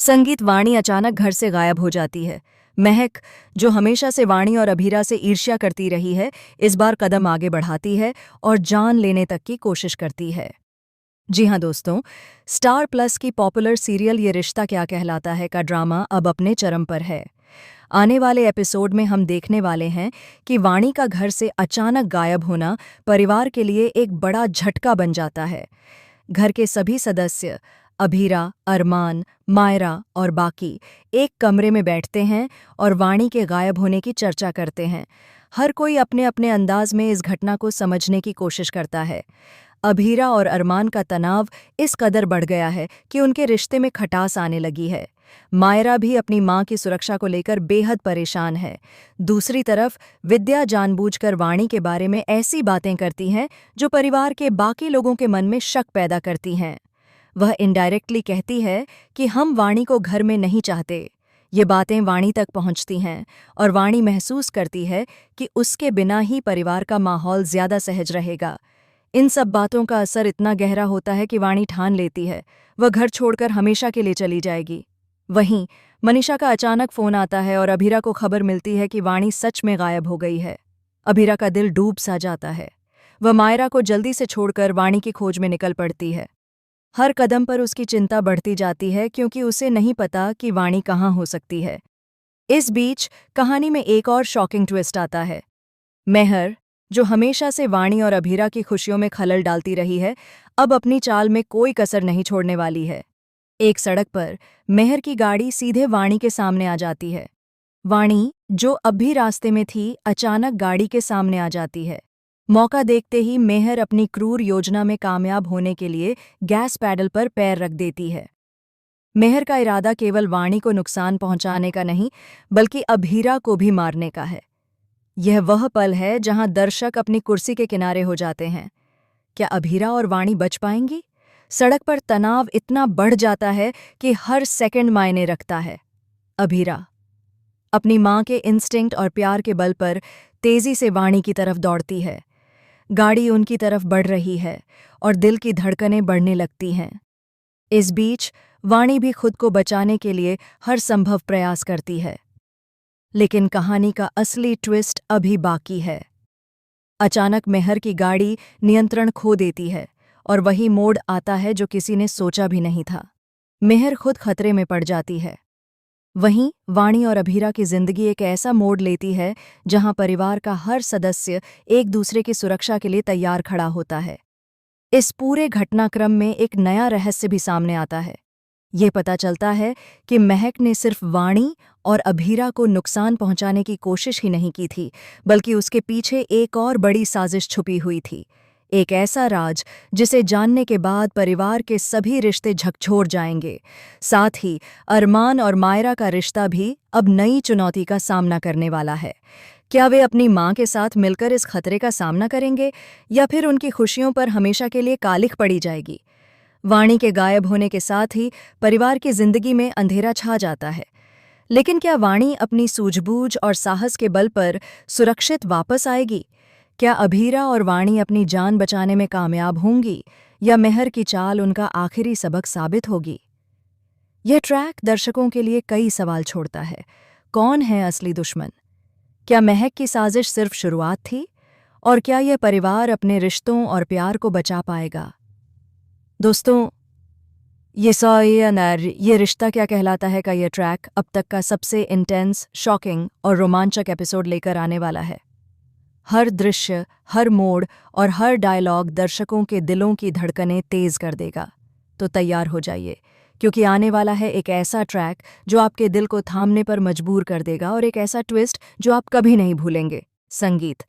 संगीत वाणी अचानक घर से गायब हो जाती है। महक, जो हमेशा से वाणी और अभीरा से ईर्ष्या करती रही है, इस बार कदम आगे बढ़ाती है और जान लेने तक की कोशिश करती है। जी हाँ दोस्तों, स्टार प्लस की पॉपुलर सीरियल ये रिश्ता क्या कहलाता है का ड्रामा अब अपने चरम पर है। आने वाले एपिसोड में हम देखने वाले हैं कि वाणी का घर से अचानक गायब होना परिवार के लिए एक बड़ा झटका बन जाता है। घर के सभी सदस्य अभीरा, अरमान, मायरा और बाकी एक कमरे में बैठते हैं और वाणी के गायब होने की चर्चा करते हैं। हर कोई अपने अपने अंदाज में इस घटना को समझने की कोशिश करता है। अभीरा और अरमान का तनाव इस कदर बढ़ गया है कि उनके रिश्ते में खटास आने लगी है। मायरा भी अपनी मां की सुरक्षा को लेकर बेहद परेशान है। दूसरी तरफ विद्या जानबूझकर वाणी के बारे में ऐसी बातें करती हैं जो परिवार के बाकी लोगों के मन में शक पैदा करती हैं। वह इनडायरेक्टली कहती है कि हम वाणी को घर में नहीं चाहते। ये बातें वाणी तक पहुंचती हैं और वाणी महसूस करती है कि उसके बिना ही परिवार का माहौल ज्यादा सहज रहेगा। इन सब बातों का असर इतना गहरा होता है कि वाणी ठान लेती है वह घर छोड़कर हमेशा के लिए चली जाएगी। वहीं मनीषा का अचानक फोन आता है और अभीरा को खबर मिलती है कि वाणी सच में गायब हो गई है। अभीरा का दिल डूब सा जाता है। वह मायरा को जल्दी से छोड़कर वाणी की खोज में निकल पड़ती है। हर कदम पर उसकी चिंता बढ़ती जाती है क्योंकि उसे नहीं पता कि वाणी कहाँ हो सकती है। इस बीच कहानी में एक और शॉकिंग ट्विस्ट आता है। मेहर, जो हमेशा से वाणी और अभीरा की खुशियों में खलल डालती रही है, अब अपनी चाल में कोई कसर नहीं छोड़ने वाली है। एक सड़क पर मेहर की गाड़ी सीधे वाणी के सामने आ जाती है। वाणी, जो अब भी रास्ते में थी, अचानक गाड़ी के सामने आ जाती है। मौका देखते ही मेहर अपनी क्रूर योजना में कामयाब होने के लिए गैस पैडल पर पैर रख देती है। मेहर का इरादा केवल वाणी को नुकसान पहुंचाने का नहीं, बल्कि अभीरा को भी मारने का है। यह वह पल है जहां दर्शक अपनी कुर्सी के किनारे हो जाते हैं। क्या अभीरा और वाणी बच पाएंगी? सड़क पर तनाव इतना बढ़ जाता है कि हर सेकंड मायने रखता है। अभीरा अपनी मां के इंस्टिंक्ट और प्यार के बल पर तेजी से वाणी की तरफ दौड़ती है। गाड़ी उनकी तरफ बढ़ रही है और दिल की धड़कनें बढ़ने लगती हैं। इस बीच वाणी भी खुद को बचाने के लिए हर संभव प्रयास करती है। लेकिन कहानी का असली ट्विस्ट अभी बाकी है। अचानक मेहर की गाड़ी नियंत्रण खो देती है और वही मोड़ आता है जो किसी ने सोचा भी नहीं था। मेहर खुद खतरे में पड़ जाती है। वहीं वाणी और अभीरा की जिंदगी एक ऐसा मोड़ लेती है जहां परिवार का हर सदस्य एक दूसरे की सुरक्षा के लिए तैयार खड़ा होता है। इस पूरे घटनाक्रम में एक नया रहस्य भी सामने आता है। ये पता चलता है कि महक ने सिर्फ वाणी और अभीरा को नुकसान पहुंचाने की कोशिश ही नहीं की थी, बल्कि उसके पीछे एक और बड़ी साजिश छुपी हुई थी। एक ऐसा राज जिसे जानने के बाद परिवार के सभी रिश्ते झकझोर जाएंगे। साथ ही अरमान और मायरा का रिश्ता भी अब नई चुनौती का सामना करने वाला है। क्या वे अपनी मां के साथ मिलकर इस खतरे का सामना करेंगे या फिर उनकी खुशियों पर हमेशा के लिए कालिख पड़ी जाएगी? वाणी के गायब होने के साथ ही परिवार की जिंदगी में अंधेरा छा जाता है। लेकिन क्या वाणी अपनी सूझबूझ और साहस के बल पर सुरक्षित वापस आएगी? क्या अभीरा और वाणी अपनी जान बचाने में कामयाब होंगी या मेहर की चाल उनका आखिरी सबक साबित होगी? यह ट्रैक दर्शकों के लिए कई सवाल छोड़ता है। कौन है असली दुश्मन? क्या महक की साजिश सिर्फ शुरुआत थी? और क्या यह परिवार अपने रिश्तों और प्यार को बचा पाएगा? दोस्तों, ये रिश्ता क्या कहलाता है का यह ट्रैक अब तक का सबसे इंटेंस, शॉकिंग और रोमांचक एपिसोड लेकर आने वाला है। हर दृश्य, हर मोड़ और हर डायलॉग दर्शकों के दिलों की धड़कनें तेज कर देगा। तो तैयार हो जाइए, क्योंकि आने वाला है एक ऐसा ट्रैक जो आपके दिल को थामने पर मजबूर कर देगा और एक ऐसा ट्विस्ट जो आप कभी नहीं भूलेंगे। संगीत,